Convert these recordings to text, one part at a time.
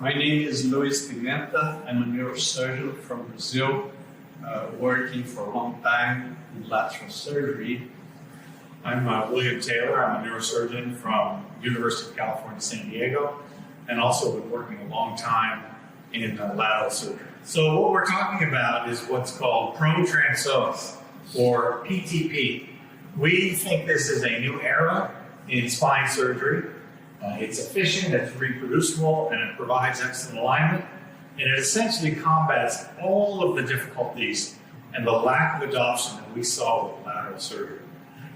My name is Luis Pimenta. I'm a neurosurgeon from Brazil, working for a long time in lateral surgery. I'm William Taylor. I'm a neurosurgeon from University of California, San Diego, and also been working a long time in lateral surgery. So what we're talking about is what's called prone Transpsoas, or PTP. We think this is a new era in spine surgery. It's efficient, it's reproducible, and it provides excellent alignment. And it essentially combats all of the difficulties and the lack of adoption that we saw with lateral surgery.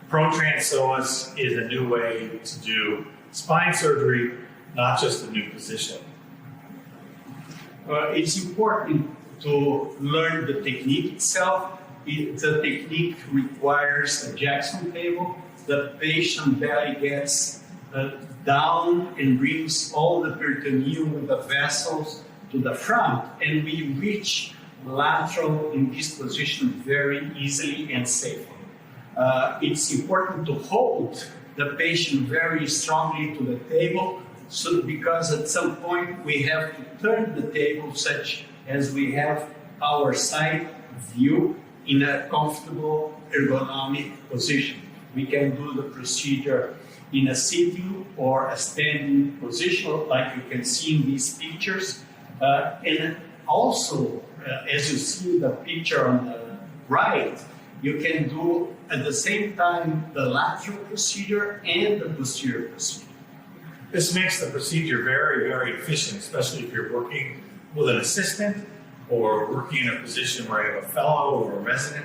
Prone Transpsoas is a new way to do spine surgery, not just a new position. It's important to learn the technique itself. The technique requires a Jackson table. The patient belly gets down and brings all the peritoneum with the vessels to the front, and we reach lateral in this position very easily and safely. It's important to hold the patient very strongly to the table, because at some point we have to turn the table such as we have our side view in a comfortable ergonomic position. We can do the procedure in a sitting or a standing position, like you can see in these pictures. And also, as you see the picture on the right, you can do at the same time the lateral procedure and the posterior procedure. This makes the procedure very, very efficient, especially if you're working with an assistant or working in a position where you have a fellow or a resident,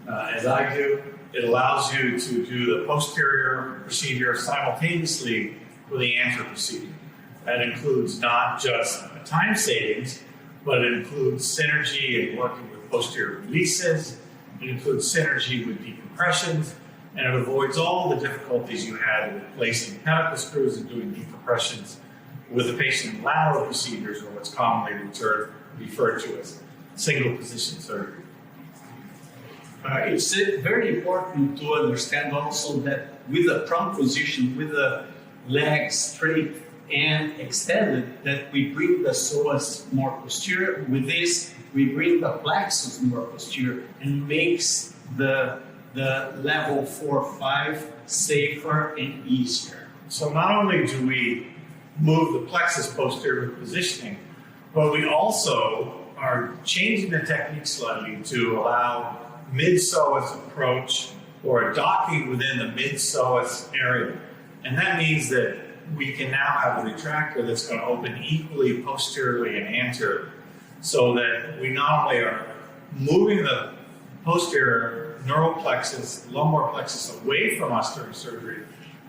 as I do. It allows you to do the posterior procedure simultaneously with the anterior procedure. That includes not just time savings, but it includes synergy in working with posterior releases. It includes synergy with decompressions, and it avoids all the difficulties you had with placing pedicle screws and doing decompressions with the patient lateral procedures, or what's commonly referred to as single position surgery. It's very important to understand also that with the prone position, with the legs straight and extended, that we bring the psoas more posterior. With this, we bring the plexus more posterior and makes the level 4-5 safer and easier. So not only do we move the plexus posterior with positioning, but we also are changing the technique slightly to allow mid-psoas approach or a docking within the mid-psoas area. And that means that we can now have a retractor that's going to open equally posteriorly and anteriorly, so that we not only are moving the posterior neural plexus, lumbar plexus away from us during surgery,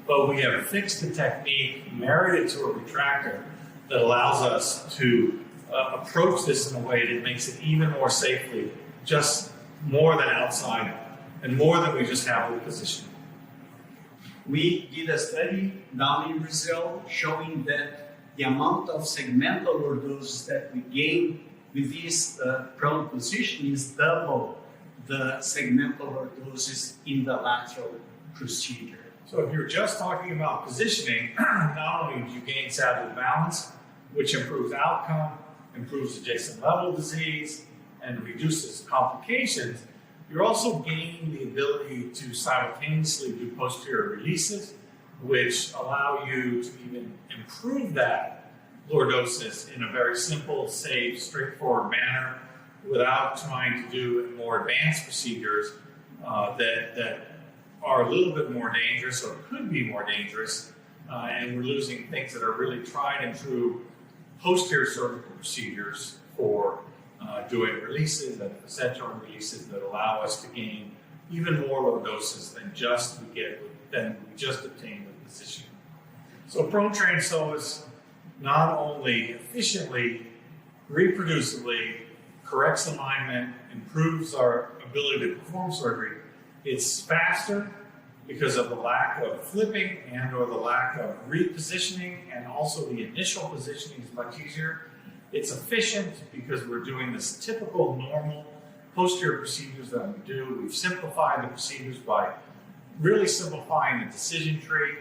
but we have fixed the technique, married it to a retractor that allows us to approach this in a way that makes it even more safely, just more than outside and more than we just have with positioning. We did a study down in Brazil showing that the amount of segmental lordosis that we gain with this prone position is double the segmental lordosis in the lateral procedure. So if you're just talking about positioning, not only do you gain sagittal balance, which improves outcome, improves adjacent level disease, and reduces complications, you're also gaining the ability to simultaneously do posterior releases, which allow you to even improve that lordosis in a very simple, safe, straightforward manner without trying to do more advanced procedures that are a little bit more dangerous or could be more dangerous, and we're losing things that are really tried and true posterior surgical procedures for doing releases and essential releases that allow us to gain even more lordosis than we just obtained with positioning. So prone Transpsoas not only efficiently, reproducibly corrects alignment, improves our ability to perform surgery, it's faster because of the lack of flipping and or the lack of repositioning, and also the initial positioning is much easier. It's efficient because we're doing this typical normal posterior procedures that we do. We've simplified the procedures by really simplifying the decision tree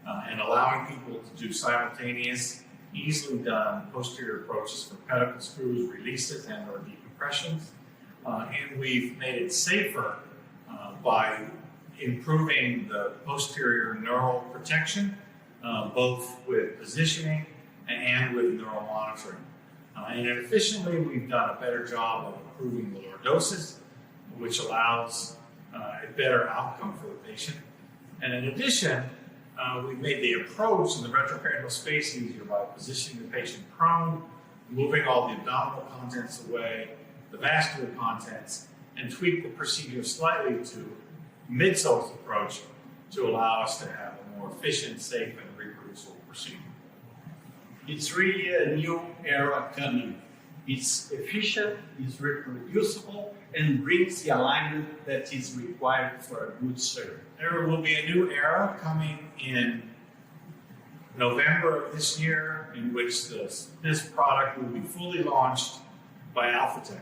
and allowing people to do simultaneous easily done posterior approaches for pedicle screws, releases, and or decompressions. And we've made it safer by improving the posterior neural protection, both with positioning and with neural monitoring. And efficiently, we've done a better job of improving the lordosis, which allows a better outcome for the patient. And in addition, we've made the approach in the retroperitoneal space easier by positioning the patient prone, moving all the abdominal contents away, the vascular contents, and tweak the procedure slightly to mid-psoas approach to allow us to have a more efficient, safe, and reproducible procedure. It's really a new era coming. It's efficient, it's reproducible, and brings the alignment that is required for a good surgery. There will be a new era coming in November of this year in which this product will be fully launched by Alphatec.